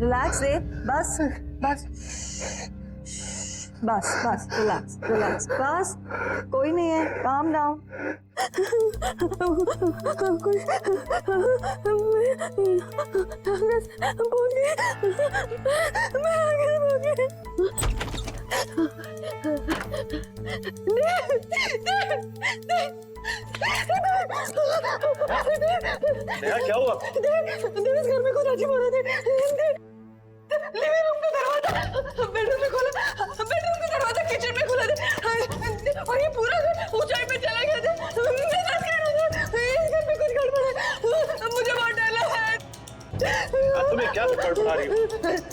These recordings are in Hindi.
रिलैक्स देव, बस बस बस बस, रिलैक्स रिलैक्स, बस कोई नहीं है, काम डाउन। क्या हुआ? घर में कुछ अजीब हो रहा था। लिविंग रूम का दरवाजा बेडरूम में खोला, बेडरूम का दरवाजा किचन में खोला था और ये पूरा घर ऊंचाई पे चला गया था। मैं बस कह रहा था इस घर में कुछ गड़बड़ है, मुझे बहुत डर लग रहा है। तुम्हें क्या गड़बड़ा रही हो?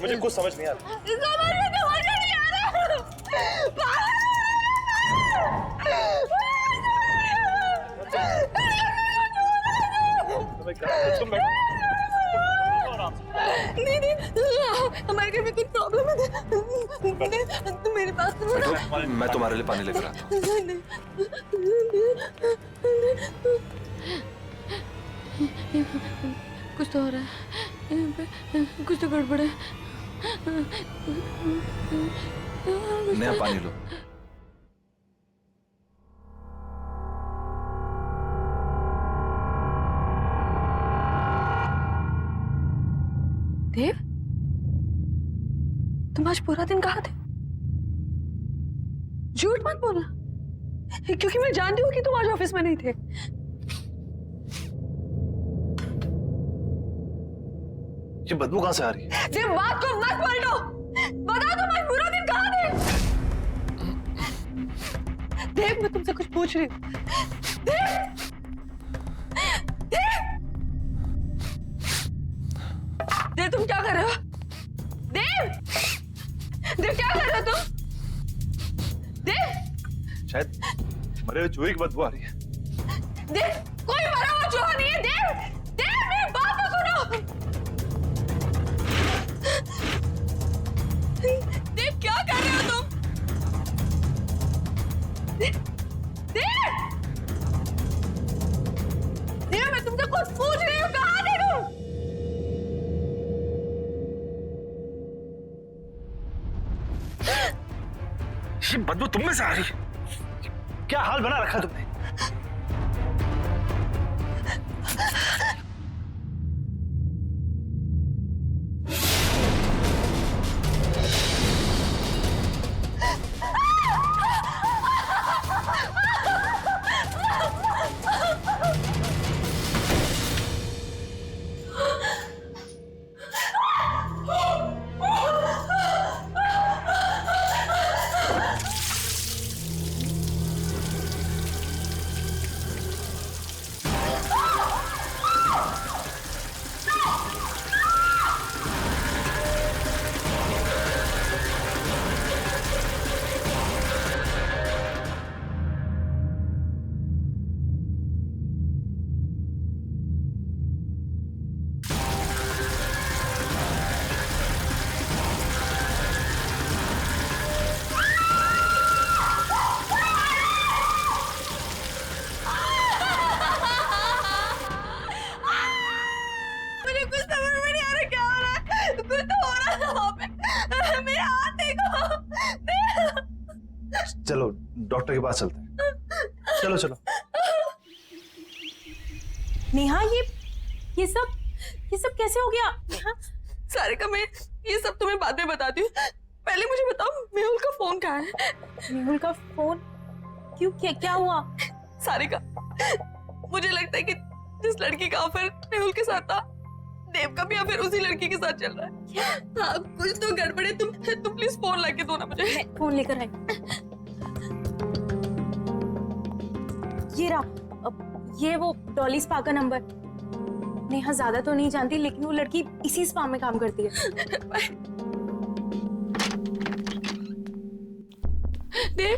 मुझे कुछ समझ नहीं आ रहा। समझ में तो मुझे नहीं आ रहा। तुम बैठो। नहीं हमारे घर में कुछ प्रॉब्लम है। तुम मेरे पास तो मैं तुम्हारे लिए पानी लेकर आता हूँ। कुछ तो हो रहा है यहाँ पे, कुछ तो गड़बड़ है। नया पानी लो। देव, तुम आज पूरा दिन कहाँ थे? झूठ मत बोलना, क्योंकि मैं जानती हूँ कि तुम आज ऑफिस में नहीं थे। ये बदबू कहाँ से आ रही है? देव, बात को मत पलटो, बताओ तुम आज पूरा दिन कहाँ थे? देव, मैं तुमसे कुछ पूछ रही हूँ। देव, देव, देव, तुम क्या कर रहे हो? देव, देव, क्या कर रहे हो तुम? देव, शायद मरे हुए चूहे की बदबू आ रही है। देव, कोई मरा हुआ चूहा नहीं है। देव, देव, मेरी बात तो सुनो। देव, क्या कर रहे हो तुम? देव, देव, देव, मैं तुमसे कुछ पूछ रही हूँ, कहाँ थे तुम? ये बदबू तुम में से आ रही है? क्या हाल बना रखा तुमने? मुझे कुछ समझ में नहीं आ रहा क्या हो रहा है। कुछ तो हो रहा है वहाँ पे। मेरे हाथ देखो। चलो डॉक्टर के पास चलते हैं। चलो चलो। नेहा, ये सब कैसे हो गया? नेहा, सारिका, मैं ये सब तुम्हें बाद में बताती हूँ। पहले मुझे बताओ, मेहुल का फोन कहाँ है? मेहुल का फोन क्यों? क्या हुआ? सारिका, मुझे लगता है कि जिस लड़की का अफेयर मेहुल के साथ था, देव का भी अफेयर उसी लड़की के साथ चल रहा है। हाँ, कुछ तो गड़बड़ है। तुम प्लीज फोन लाके दो ना मुझे। फोन लेकर आई। ये रहा, ये वो डॉली स्पा का नंबर। नेहा ज्यादा तो नहीं जानती, लेकिन वो लड़की इसी स्पा में काम करती है। देव,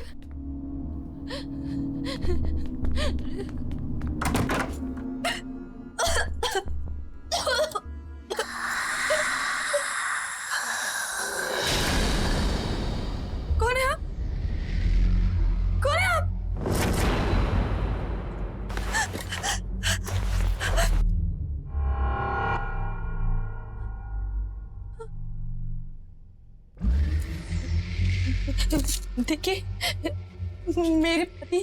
कौन है आप? कौन है आप? देखिए, मेरे पति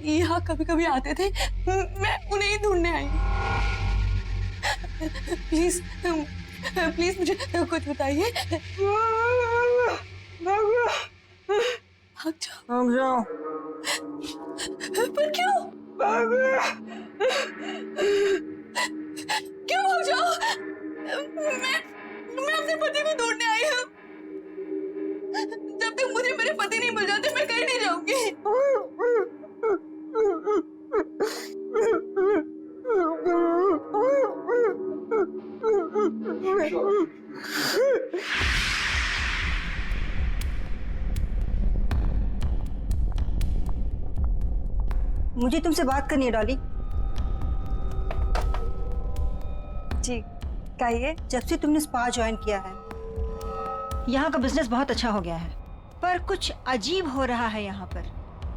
यहाँ कभी कभी आते थे, मैं उन्हें ही ढूंढने आई हूँ। प्लीज प्लीज मुझे कुछ बताइए। भाग जाओ। पर क्यों? क्यों भाग जाओ? मैं अपने पति को ढूंढने आई हूँ। जब तक मुझे मेरे पति नहीं मिल जाते मैं कहीं नहीं जाऊंगी। मुझे तुमसे बात करनी है डॉली। जी कहिए। जब से तुमने स्पा ज्वाइन किया है यहाँ का बिजनेस बहुत अच्छा हो गया है, पर कुछ अजीब हो रहा है यहाँ पर।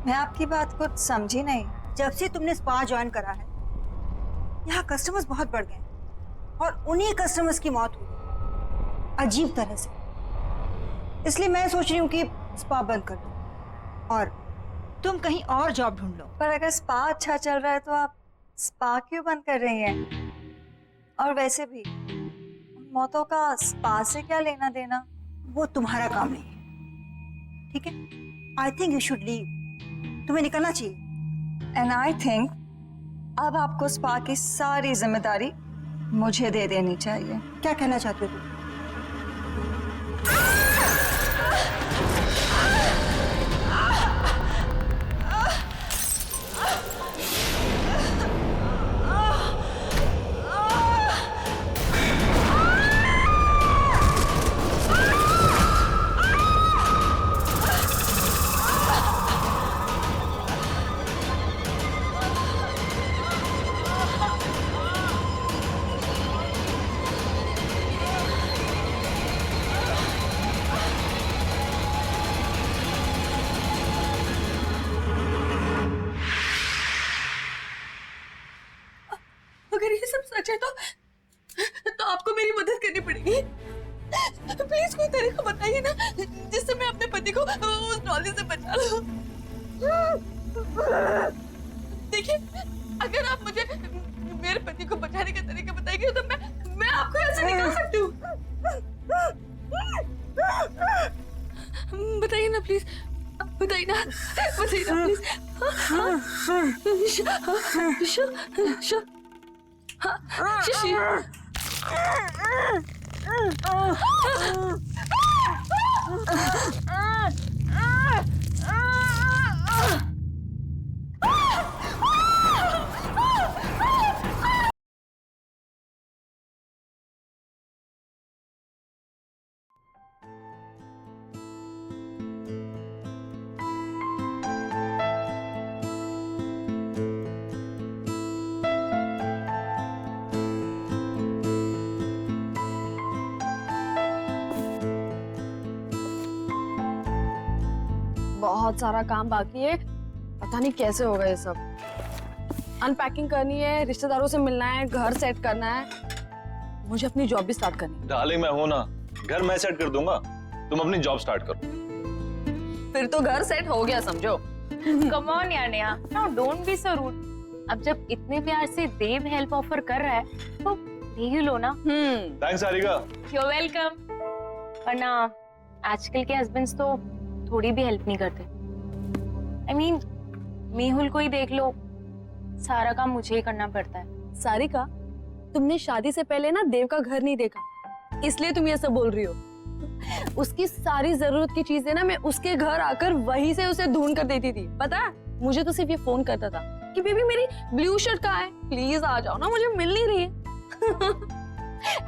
मैं आपकी बात कुछ समझी नहीं। जब से तुमने स्पा ज्वाइन करा है यहाँ कस्टमर्स बहुत बढ़ गए और उन्हीं कस्टमर्स की मौत हुई अजीब तरह से। इसलिए मैं सोच रही हूँ कि स्पा बंद कर दो और तुम कहीं और जॉब ढूंढ लो। पर अगर स्पा अच्छा चल रहा है तो आप स्पा क्यों बंद कर रही हैं? और वैसे भी मौतों का स्पा से क्या लेना देना? वो तुम्हारा काम नहीं है, ठीक है? I think you should leave. तुम्हें निकलना चाहिए। एंड आई थिंक अब आपको स्पा की सारी जिम्मेदारी मुझे दे देनी चाहिए। क्या कहना चाहते हो तुम? अगर ये सब सच है तो आपको मेरी मदद करनी पड़ेगी। प्लीज कोई तरीका बताइए ना जिससे मैं अपने पति को उस डॉली से बचा लूं। देखिए, अगर आप मुझे मेरे पति को बचाने का तरीका बताएंगे तो मैं आपको ऐसे निकाल सकती हूँ। बताइए ना प्लीज, बताइए ना प्लीज। शशि, बहुत सारा काम बाकी है, पता नहीं कैसे होगा ये सब। अनपैकिंग करनी है, रिश्तेदारों से मिलना है, घर सेट करना है, मुझे अपनी जॉब भी स्टार्ट करनी है। डार्लिंग मैं हूं ना, घर मैं सेट कर दूंगा, तुम अपनी जॉब स्टार्ट करो। फिर तो घर सेट हो गया समझो। कम ऑन यार Neha, now don't be so rude. अब जब इतने प्यार से देव हेल्प ऑफर कर रहा है तो ले ही लो ना। Thanks Sarika. You are welcome. वरना आजकल के हस्बैंड्स तो थोड़ी भी हेल्प नहीं करते। I mean, मेहुल को ही देख लो, सारा काम मुझे ही करना पड़ता है। सारिका, तुमने शादी से पहले ना देव का घर नहीं देखा, इसलिए तुम ये सब बोल रही हो। उसकी सारी जरूरत की चीजें ना मैं उसके घर आकर वहीं से उसे ढूंढ कर देती थी। पता है, मुझे तो सिर्फ ये फोन करता था कि बेबी मेरी ब्लू शर्ट कहाँ है, प्लीज आ जाओ ना, मुझे मिल नहीं रही है।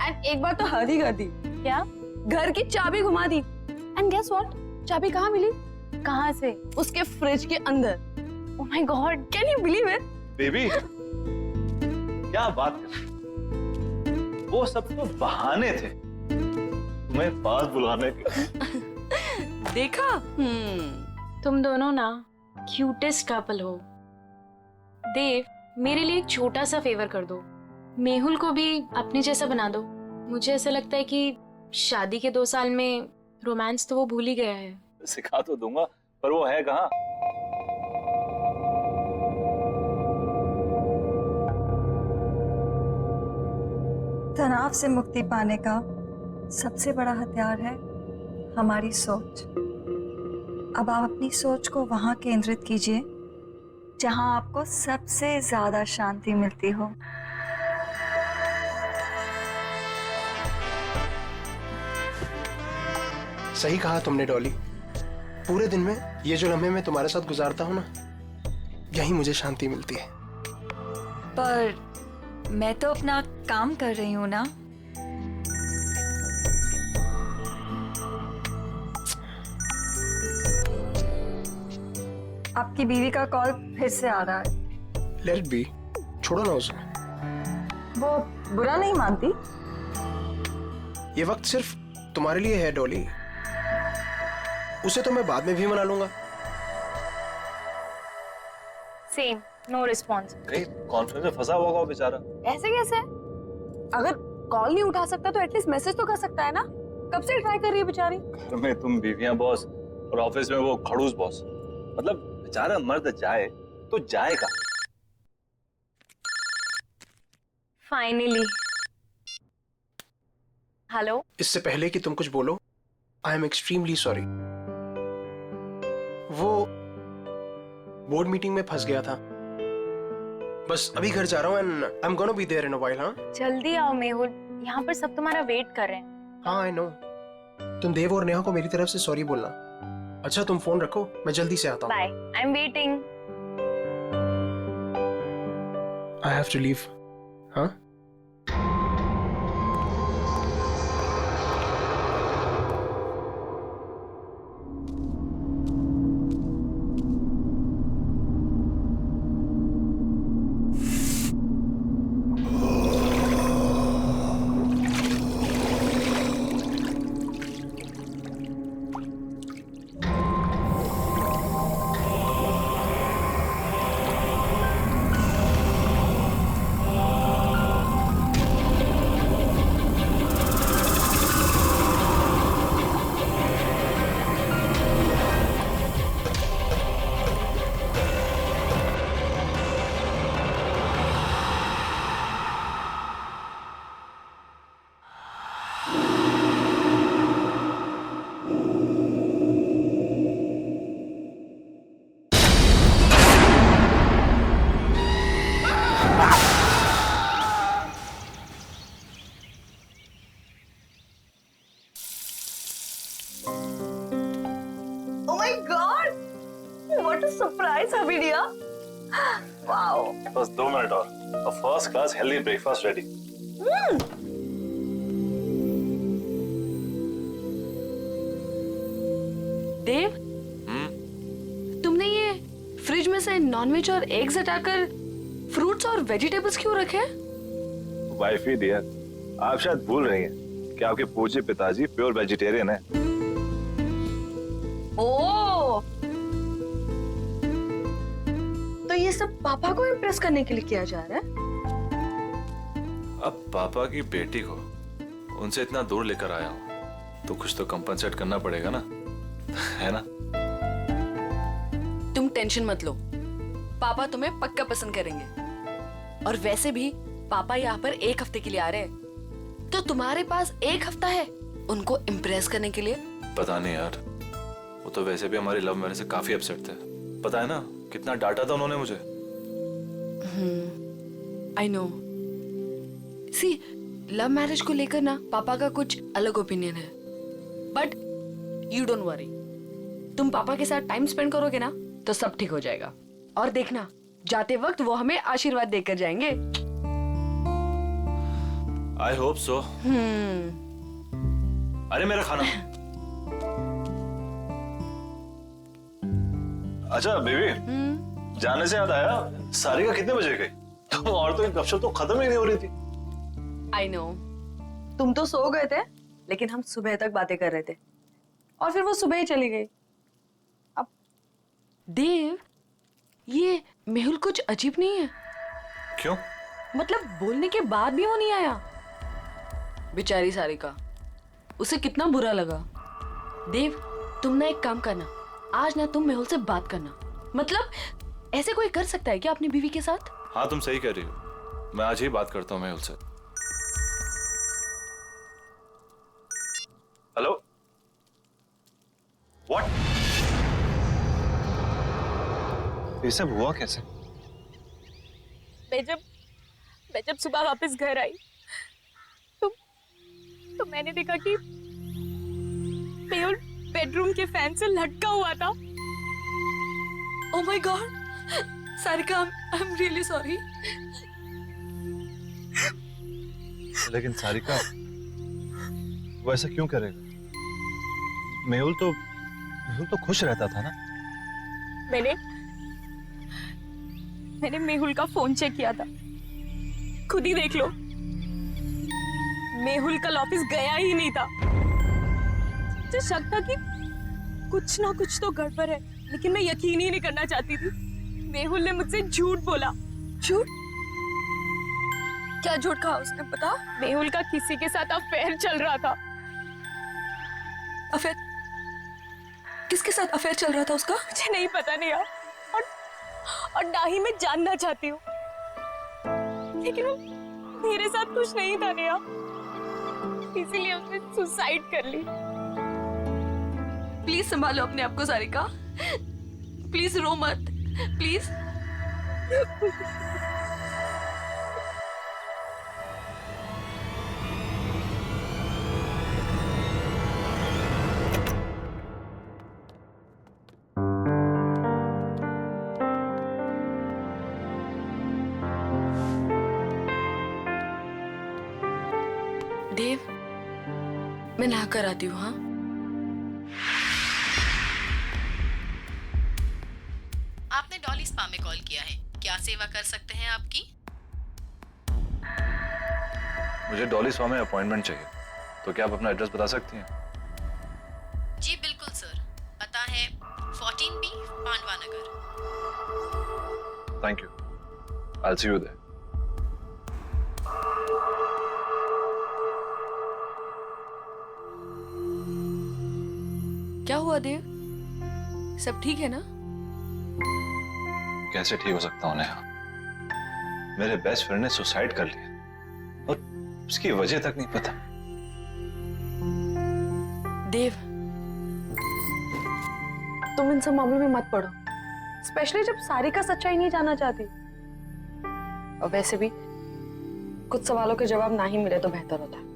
एंड एक बार तो हद ही कर दी। क्या? घर की चाबी घुमा दी। एंड गेस व्हाट, चाबी कहाँ मिली? कहाँ से? उसके फ्रिज के अंदर। Oh my God, can you believe it? Baby क्या बात कर, वो सब तो बहाने थे तुम्हें पास बुलाने के। देखा? तुम दोनों ना क्यूटेस्ट कपल हो। देव, मेरे लिए एक छोटा सा फेवर कर दो, मेहुल को भी अपने जैसा बना दो। मुझे ऐसा लगता है कि शादी के 2 साल में रोमांस तो वो भूल ही गया है। सिखा तो दूंगा, पर वो है कहाँ? तनाव से मुक्ति पाने का सबसे बड़ा हथियार है हमारी सोच। अब आप अपनी सोच को वहां केंद्रित कीजिए जहां आपको सबसे ज्यादा शांति मिलती हो। सही कहा तुमने डॉली। पूरे दिन में ये जो लम्हे मैं तुम्हारे साथ गुजारता हूँ ना, यही मुझे शांति मिलती है। पर मैं तो अपना काम कर रही हूँ ना। आपकी बीवी का कॉल फिर से आ रहा है। लेट इट बी, छोड़ो ना उसे। वो बुरा नहीं मानती। ये वक्त सिर्फ तुम्हारे लिए है डॉली। उसे तो मैं बाद में भी मना लूंगा। Same, no response. कहीं कॉन्फ्रेंस में फंसा हुआ होगा बेचारा। ऐसे कैसे? अगर कॉल नहीं उठा सकता तो एटलीस्ट मैसेज तो कर सकता है ना। कब से ट्राई कर रही है बेचारी। घर में तुम बीवियां बॉस और ऑफिस में वो खड़ूस बॉस। मतलब बेचारा मर्द जाए तो जाएगा। फाइनली। हेलो। इससे पहले कि तुम कुछ बोलो, आई एम एक्सट्रीमली सॉरी। वो बोर्ड मीटिंग में फंस गया था। बस अभी घर जा रहा हूँ and I am gonna be there in a while. हाँ जल्दी आओ मेहुल, यहाँ पर सब तुम्हारा वेट कर रहे हैं। हाँ आई नो। तुम देव और नेहा को मेरी तरफ से सॉरी बोलना। अच्छा तुम फोन रखो, मैं जल्दी से आता हूँ। Bye, I am waiting. I have to leave. हाँ Oh my God! What a surprise, Habidia! Wow! बस 2 मिनट और first class healthy breakfast ready. Dev, तुमने ये फ्रिज में से नॉनवेज और एग्स हटाकर फ्रूट्स और वेजिटेबल्स क्यों रखे? वाइफ ही डियर, आप शायद भूल रही हैं कि आपके पूज्य पिताजी प्योर वेजिटेरियन हैं। ओह, तो ये सब पापा को इम्प्रेस करने के लिए किया जा रहा है? अब पापा की बेटी को उनसे इतना दूर लेकर आया हूं तो कुछ तो कंपनसेट करना पड़ेगा ना, है ना? तुम टेंशन मत लो, पापा तुम्हें पक्का पसंद करेंगे। और वैसे भी पापा यहाँ पर 1 हफ्ते के लिए आ रहे हैं, तो तुम्हारे पास 1 हफ्ता है उनको इम्प्रेस करने के लिए। पता नहीं यार, वो तो वैसे भी हमारी लव मैरिज से काफी अपसेट थे। पता है ना कितना डांटा था उन्होंने मुझे। I know. See, love marriage को लेकर ना पापा का कुछ अलग ओपिनियन है, बट यू डोंट वरी। तुम पापा के साथ टाइम स्पेंड करोगे ना तो सब ठीक हो जाएगा। और देखना, जाते वक्त वो हमें आशीर्वाद देकर जाएंगे। I hope so. अरे मेरा खाना। अच्छा बेबी, जाने से याद आया, सारिका कितने बजे गई? तो औरतों की गपशप तो खत्म ही नहीं हो रही थी। आई नो, तुम तो सो गए थे, लेकिन हम सुबह तक बातें कर रहे थे और फिर वो सुबह ही चली गई। अब देव, ये मेहुल कुछ अजीब नहीं है? क्यों? मतलब बोलने के बाद भी वो नहीं आया। बेचारी सारिका, उसे कितना बुरा लगा। देव, तुम ना एक काम करना, आज ना तुम मेहुल से बात करना। मतलब ऐसे कोई कर सकता है क्या अपनी बीवी के साथ? हाँ तुम सही कह रही हो, मैं आज ही बात करता हूँ मेहुल से। Hello, what? ये सब हुआ कैसे? मैं जब सुबह वापस घर आई तो मैंने देखा कि मेहुल बेडरूम के फैन से लटका हुआ था। Oh my God, Sarika, I am really sorry. लेकिन सारिका, वो ऐसा क्यों करेगा? मेहुल तो खुश रहता था ना। मैंने मेहुल का फोन चेक किया था, खुद ही देख लो। मेहुल कल ऑफिस गया ही नहीं था। मुझे शक था कि कुछ ना कुछ तो गड़बड़ है, लेकिन मैं यकीन ही नहीं करना चाहती थी। मेहुल ने मुझसे झूठ बोला। झूठ? क्या झूठ कहा उसने, बता। मेहुल का किसी के साथ अफेयर चल रहा था। अफेयर? किसके साथ अफेयर चल रहा था उसका? मुझे नहीं पता नहीं यार, और ना ही मैं जानना चाहती हूँ, लेकिन वो मेरे साथ कुछ नहीं था नेहा, इसीलिए उसने सुसाइड कर ली। प्लीज संभालो अपने आप को सारिका, प्लीज रो मत, प्लीज। देव, मैं नहा कर आती हूँ। हाँ, आपने डॉली स्पा में कॉल किया है, क्या सेवा कर सकते हैं आपकी? मुझे डॉली स्पा में अपॉइंटमेंट चाहिए, तो क्या आप अपना एड्रेस बता सकती हैं? जी बिल्कुल सर, पता है 14B Pandava Nagar. Thank you, I will see you there. क्या हुआ देव, सब ठीक है ना? कैसे ठीक हो सकता हूँ नेहा? मेरे बेस्ट फ्रेंड ने सुसाइड कर लिया और उसकी वजह तक नहीं पता। देव, तुम इन सब मामलों में मत पड़ो, स्पेशली जब सारिका सच्चाई नहीं जानना चाहती। और वैसे भी कुछ सवालों के जवाब ना ही मिले तो बेहतर होता है।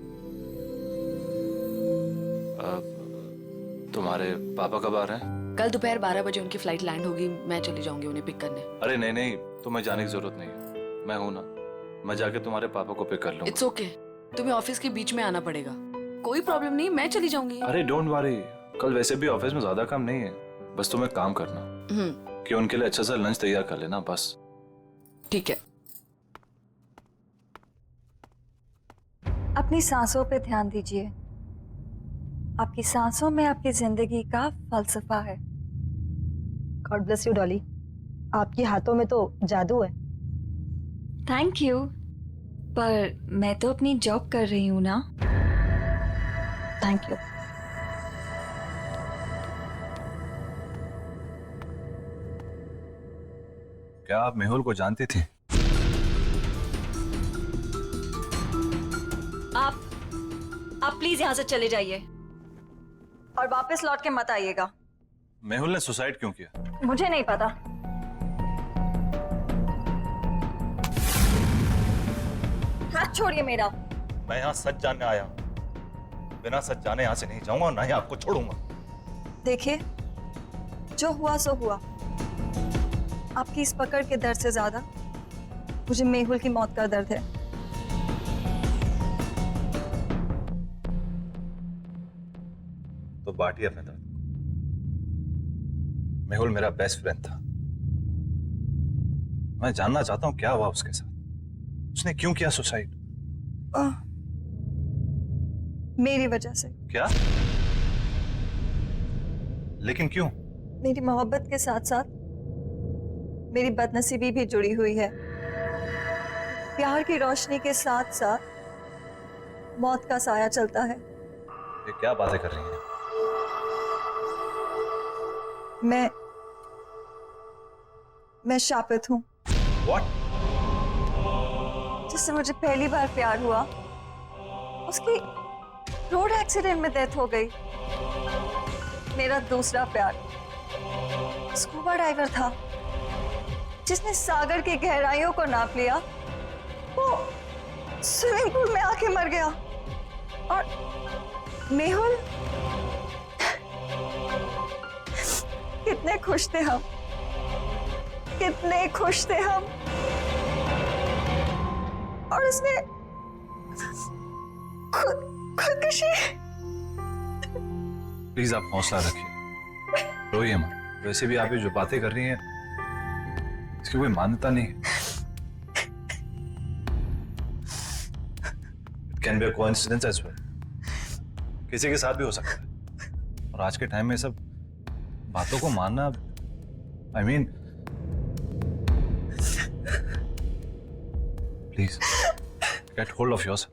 तुम्हारे पापा कब आ रहे हैं? कल दोपहर 12 बजे उनकी फ्लाइट लैंड होगी, मैं चली जाऊंगी उन्हें पिक करने। अरे नहीं नहीं, तुम्हें जाने की जरूरत नहीं है, मैं हूं ना, मैं जाके तुम्हारे पापा को पिक कर लूंगा। इट्स ओके, तुम्हें ऑफिस के बीच में आना पड़ेगा, कोई प्रॉब्लम नहीं, मैं चली जाऊंगी। अरे डोंट वरी, कल वैसे भी ऑफिस में ज्यादा काम नहीं है, बस तुम्हें काम करना कि उनके लिए अच्छा सा लंच तैयार कर लेना, बस। ठीक है। अपनी सांसों पे ध्यान दीजिए, आपकी सांसों में आपकी जिंदगी का फलसफा है। गॉड ब्लेस यू डॉली, आपके हाथों में तो जादू है। थैंक यू, पर मैं तो अपनी जॉब कर रही हूँ ना। Thank you. क्या आप मेहुल को जानती थी? आप प्लीज यहाँ से चले जाइए और वापस लौट के मत आइएगा। मेहुल ने सुसाइड क्यों किया? मुझे नहीं पता। हाथ छोड़िए मेरा। मैं यहाँ सच जानने आया हूँ, बिना सच जाने यहाँ से नहीं जाऊंगा और ना ही आपको छोड़ूंगा। देखिए, जो हुआ सो हुआ। आपकी इस पकड़ के दर्द से ज्यादा मुझे मेहुल की मौत का दर्द है। तो बांटिए अपने दर्द। मेहुल मेरा बेस्ट फ्रेंड था, मैं जानना चाहता हूं क्या हुआ उसके साथ, उसने क्यों किया सुसाइड? मेरी वजह से। क्या? लेकिन क्यों? मेरी मोहब्बत के साथ साथ मेरी बदनसीबी भी जुड़ी हुई है। प्यार की रोशनी के साथ साथ मौत का साया चलता है। ये क्या बातें कर रही हैं? मैं शापित हूँ। What? जिससे मुझे पहली बार प्यार हुआ, उसकी रोड एक्सीडेंट में डेथ हो गई। मेरा दूसरा प्यार स्कूबा डाइवर था, जिसने सागर की गहराइयों को नाप लिया। वो स्विमिंग पूल में आके मर गया। और मेहुल, कितने खुश थे हम, कितने खुश थे हम। और उसने खुदकुशी। प्लीज आप हौसला रखिए, रोइए मत। वैसे भी आप ये जो बातें कर रही हैं इसकी कोई मान्यता नहीं है। It can be a coincidence as well, किसी के साथ भी हो सकता है। और आज के टाइम में सब बातों को मानना, I mean, please get hold of yourself.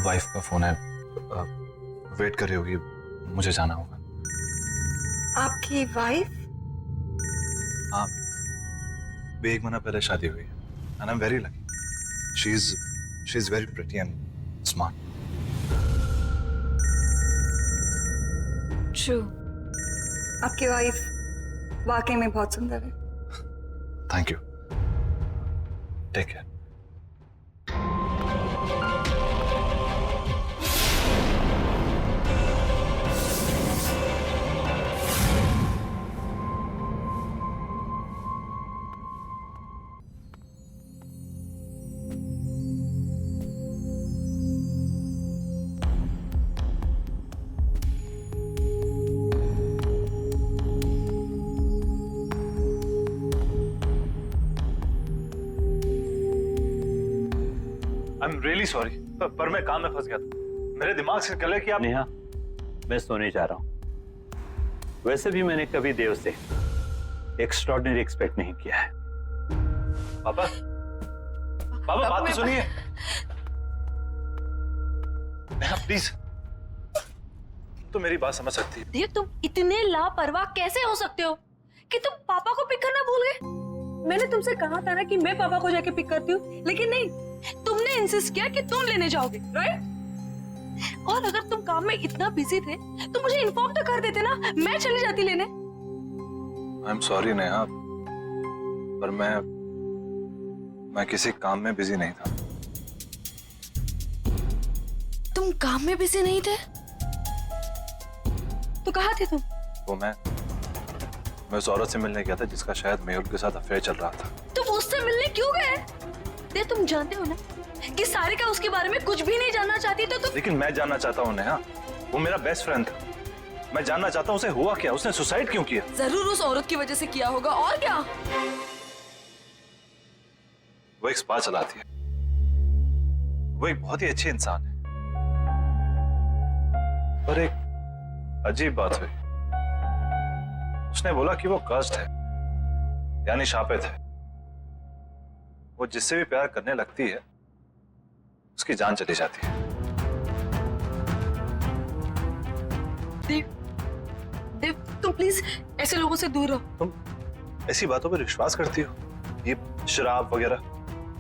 Wife का फोन है, वेट कर रही होगी, मुझे जाना होगा। आपकी वाइफ? हाँ, भी 1 महीना पहले शादी हुई है। And I am very lucky. She is very pretty and smart. True, आपकी वाइफ वाकई में बहुत सुंदर है। Thank you, take care. I am really sorry, पर मैं काम में फंस गया था। मेरे दिमाग से निकल कि आप। नेहा, मैं सोने जा रहा हूं। वैसे भी मैंने कभी देव से एक्स्ट्रॉर्डिनरी एक्सपेक्ट नहीं किया है। पापा, पापा बात तो सुनिए। नेहा प्लीज, तो मेरी बात समझ सकती है। देव, तुम इतने लापरवाह कैसे हो सकते हो कि तुम पापा को पिक करना भूल गए? मैंने तुमसे कहा था ना कि मैं पापा को जाके पिक करती हूँ, लेकिन नहीं, तुमने इंसिस्ट किया कि तुम लेने जाओगे, राइट? और अगर तुम काम में इतना बिजी थे तो मुझे इन्फॉर्म तो कर देते ना, मैं चली जाती लेने। आई एम सॉरी नेहा, पर मैं किसी काम में बिजी नहीं था। तुम काम में बिजी नहीं थे तो कहाँ थे तुम? वो मैं उस औरत से मिलने गया था जिसका शायद मेहुल के साथ अफेयर चल रहा था। तुम उससे मिलने क्यों गए? दे, तुम जानते हो ना कि सारिका उसके बारे में कुछ भी नहीं जानना चाहती, तो तुम। लेकिन मैं जानना चाहता हूँ नेहा, वो मेरा बेस्ट फ्रेंड था। मैं जानना चाहता हूँ उसे हुआ क्या, उसने सुसाइड क्यों किया? जरूर उस औरत की वजह से किया होगा, और क्या? वो एक स्पा चलाती है, वो एक बहुत ही अच्छी इंसान है। पर एक अजीब बात हुई, उसने बोला कि वो कर्स्ड है, यानी शापित है। वो जिससे भी प्यार करने लगती है उसकी जान चली जाती है। देव, तुम प्लीज ऐसे लोगों से दूर रहो। तुम ऐसी बातों पर विश्वास करती हो, ये शराब वगैरह?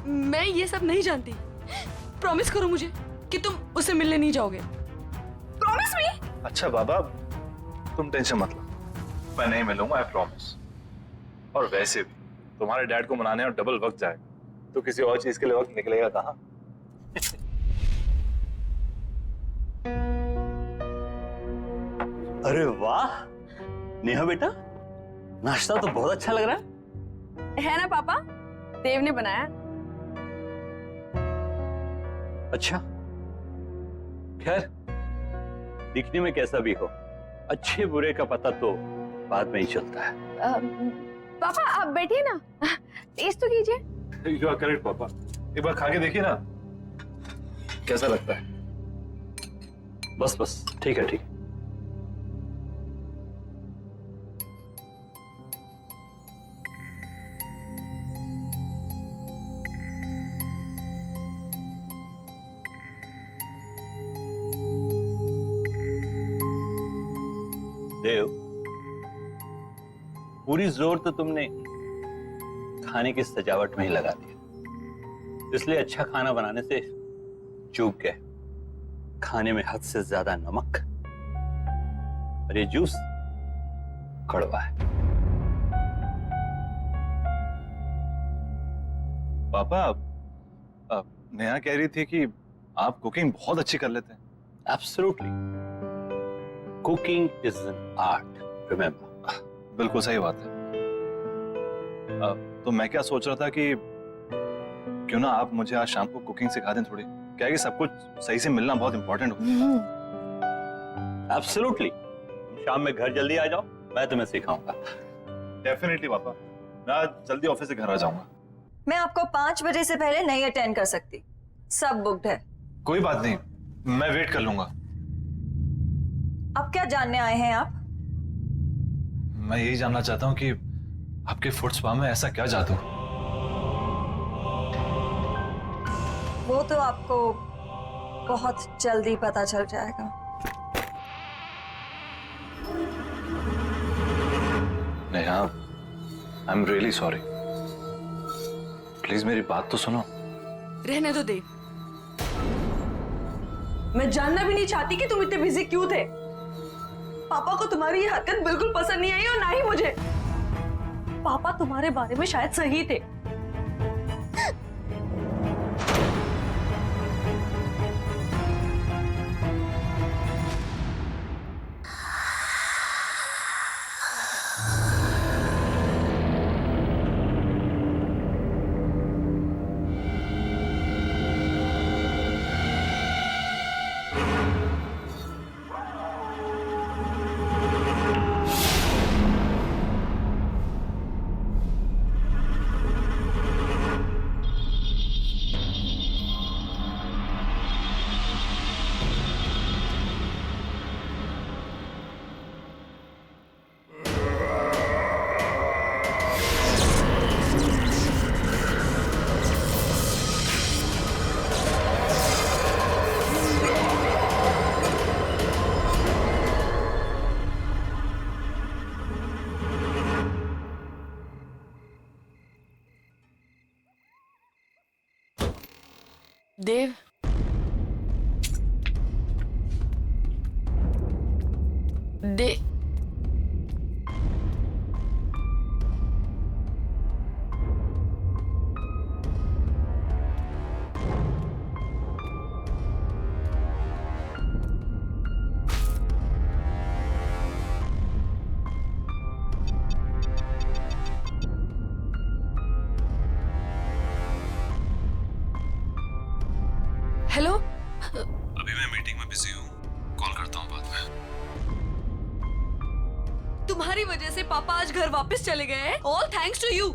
मैं ये सब नहीं जानती। प्रॉमिस करो मुझे कि तुम उससे मिलने नहीं जाओगे। Promise me. अच्छा बाबा, तुम टेंशन मत लो, मैं नहीं मिलूंगा, आई प्रॉमिस। और वैसे भी तुम्हारे डैड को मनाने और डबल वक्त जाएगा, तो किसी और चीज के लिए वक्त निकलेगा कहाँ? अरे वाह नेहा बेटा, नाश्ता तो बहुत अच्छा लग रहा है ना पापा? देव ने बनाया। अच्छा, खैर दिखने में कैसा भी हो, अच्छे बुरे का पता तो बाद में ही चलता है। पापा आप बैठिए ना, टेस्ट तो कीजिए। यू आर करेक्ट पापा, एक बार खा के देखिए ना कैसा लगता है। बस बस, ठीक है ठीक है। देव, पूरी जोर तो तुमने खाने की सजावट में ही लगा दिया, इसलिए अच्छा खाना बनाने से चूक गए। खाने में हद से ज्यादा नमक और ये जूस कड़वा है। पापा नेहा कह रही थी कि आप कुकिंग बहुत अच्छी कर लेते हैं। Absolutely, cooking is an art, remember. बिल्कुल सही बात है। तो मैं क्या सोच रहा था कि क्यों ना आप मुझे आज शाम को कुकिंग सिखा दें थोड़ी, क्या है कि सब कुछ सही से मिलना बहुत इंपॉर्टेंट होता है। एब्सोल्युटली, शाम में घर जल्दी आ जाओ, मैं तुम्हें सिखाऊंगा। डेफिनेटली पापा, मैं आज जल्दी ऑफिस से घर आ जाऊंगा। मैं आपको 5 बजे से पहले नहीं अटेंड कर सकती, सब बुक्ड है। कोई बात नहीं, मैं वेट कर लूंगा। अब क्या जानने आए हैं आप? मैं यही जानना चाहता हूँ कि आपके फूड स्पा में ऐसा क्या जादू। वो तो आपको बहुत जल्दी पता चल जाएगा। नेहा, आई एम रियली सॉरी, प्लीज मेरी बात तो सुनो। रहने दो देव, मैं जानना भी नहीं चाहती कि तुम इतने बिजी क्यों थे। पापा को तुम्हारी ये हरकत बिल्कुल पसंद नहीं आई और ना ही मुझे। पापा तुम्हारे बारे में शायद सही थे। देव, हेलो। अभी मैं मीटिंग में बिजी हूँ, कॉल करता हूँ बाद में। तुम्हारी वजह से पापा आज घर वापस चले गए हैं। All thanks to you.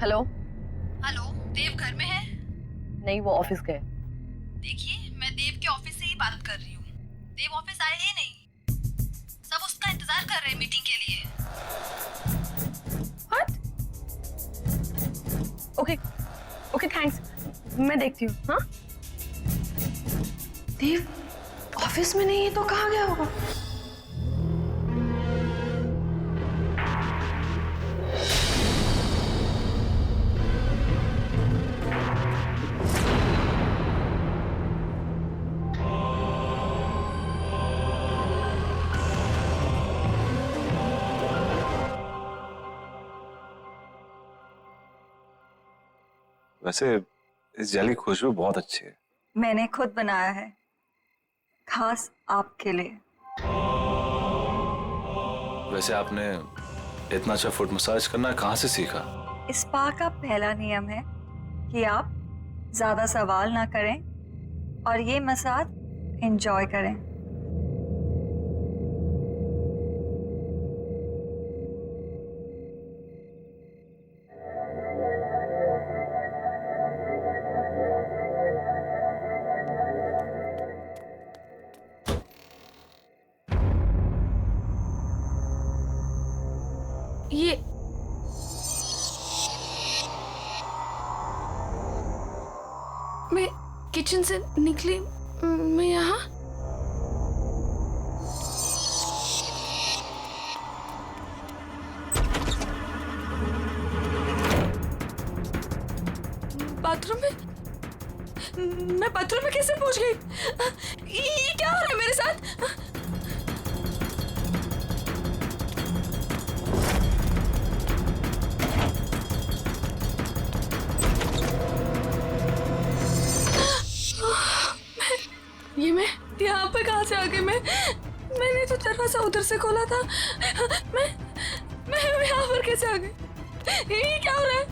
Hello. Hello, Dev घर में है? नहीं, वो ऑफिस गए। देखिए, मैं देव के ऑफिस से ही बात कर रही हूँ। देव ऑफिस आए ही नहीं, सब उसका इंतजार कर रहे हैं मीटिंग के लिए। What? ओके ओके, थैंक्स, मैं देखती हूँ। हाँ, देव ऑफिस में नहीं है तो कहाँ गया होगा? वैसे इस जेल की खुशबू बहुत अच्छी है। मैंने खुद बनाया है, खास आपके लिए। वैसे आपने इतना अच्छा फुट मसाज करना कहाँ से सीखा? स्पा का पहला नियम है कि आप ज्यादा सवाल ना करें और ये मसाज एंजॉय करें। ये मैं किचन से निकली, मैं यहाँ बाथरूम में, मैं बाथरूम में कैसे पहुंच गई? ये क्या हो रहा है मेरे साथ? ये मैं यहाँ पे कहाँ से आ गई? मैंने तो दरवाजा उधर से खोला था। मैं यहाँ पर कैसे आ गई? ये क्या हो रहा है?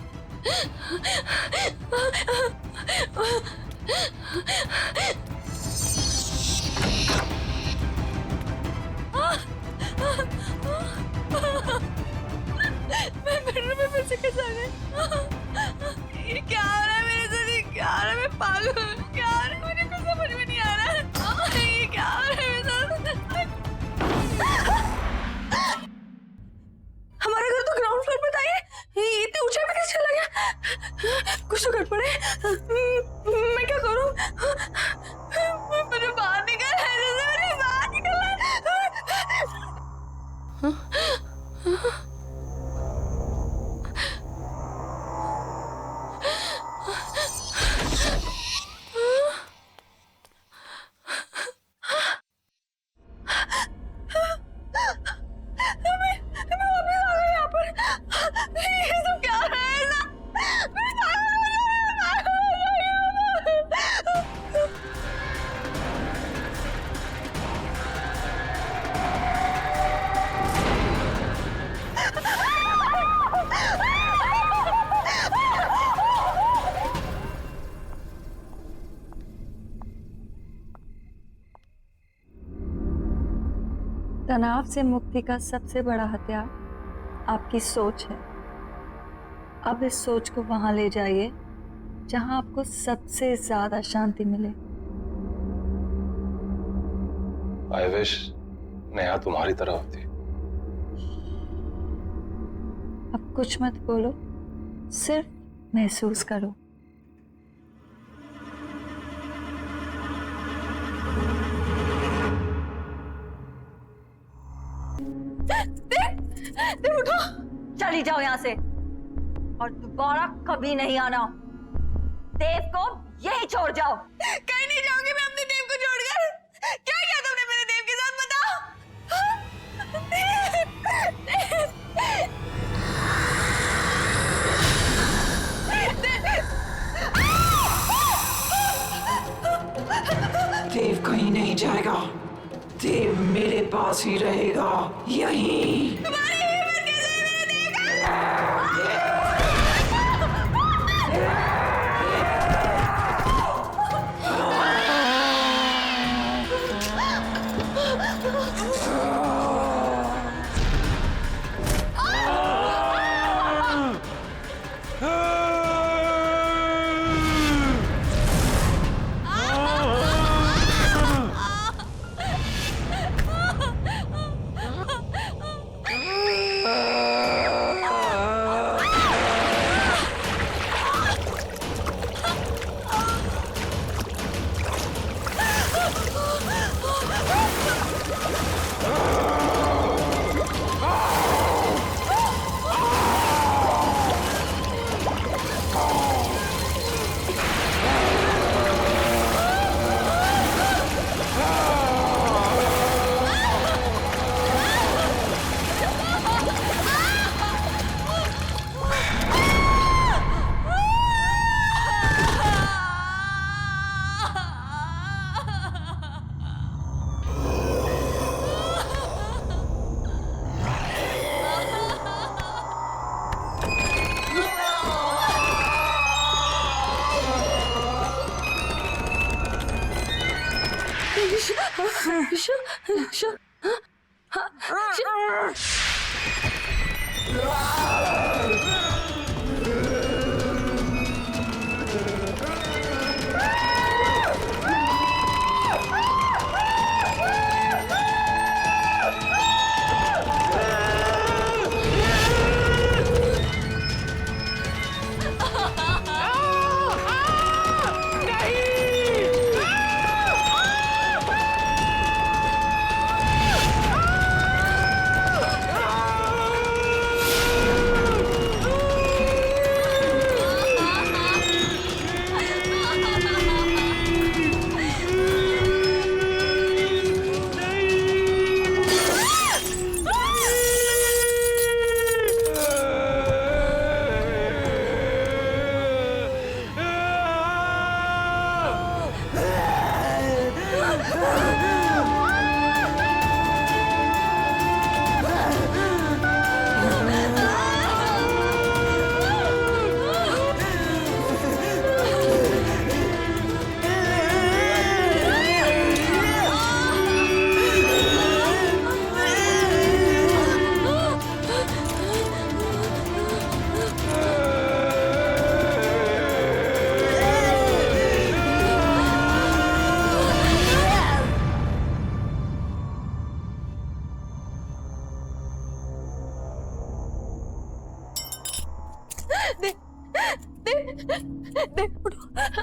मैं बेडरूम में फिर से कैसे आ गई? ये क्या हो रहा है मेरे साथ? ये क्या हो रहा है? मैं पागल हूँ क्या? हो रहा है मुझे कुछ समझ में नहीं आ रहा है। ये क्या हो रहा है मेरे साथ? हमारा घर तो ग्राउंड फ्लोर पे था। ये इतने ऊंचाई पे कैसे चला गया? कुछ तो गड़बड़ है। मैं क्या करूँ? मुझे बाहर निकलना है, मुझे बाहर निकलना है। तनाव से मुक्ति का सबसे बड़ा हथियार आपकी सोच है। अब इस सोच को वहां ले जाइए जहां आपको सबसे ज्यादा शांति मिले। आई विश नेहा तुम्हारी तरह होती। अब कुछ मत बोलो, सिर्फ महसूस करो। देव उठो। चली जाओ यहाँ से और दोबारा कभी नहीं आना। देव को यही छोड़ जाओ। कहीं नहीं जाऊंगी मैं अपने देव को छोड़कर। क्या किया तुमने मेरे देव के साथ, बताओ। देव कहीं नहीं जाएगा। देव मेरे पास ही रहेगा, यहीं। तुम्हारी हिम्मत कैसे है मेरे देव का?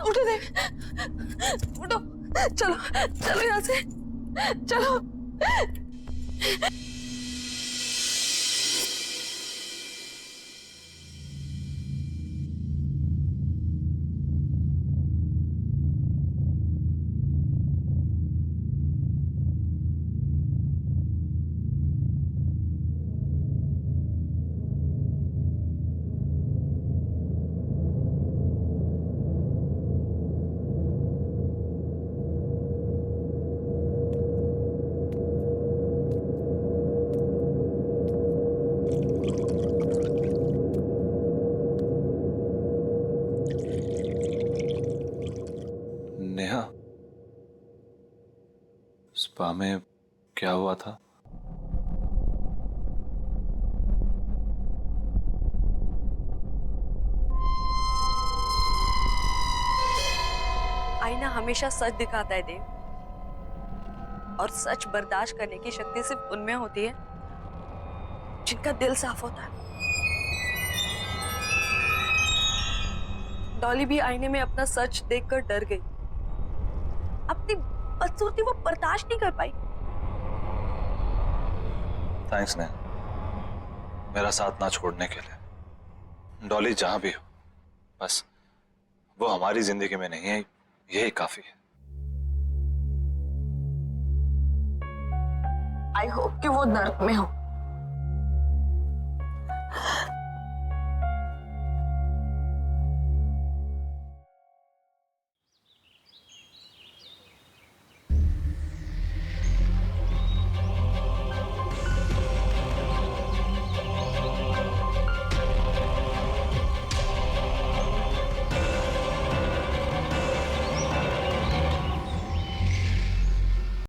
उठो देव, उठो, चलो चलो यहाँ से, चलो। नेहा, स्पा में क्या हुआ था? आईना हमेशा सच दिखाता है देव, और सच बर्दाश्त करने की शक्ति सिर्फ उनमें होती है जिनका दिल साफ होता है। डॉली भी आईने में अपना सच देखकर डर गई। अपनी बदसूरती वो बर्दाश्त नहीं कर पाई। थैंक्स नेहा, मेरा साथ ना छोड़ने के लिए। डॉली जहां भी हो, बस वो हमारी जिंदगी में नहीं है, यही काफी है। आई होप कि वो नर्क में हो।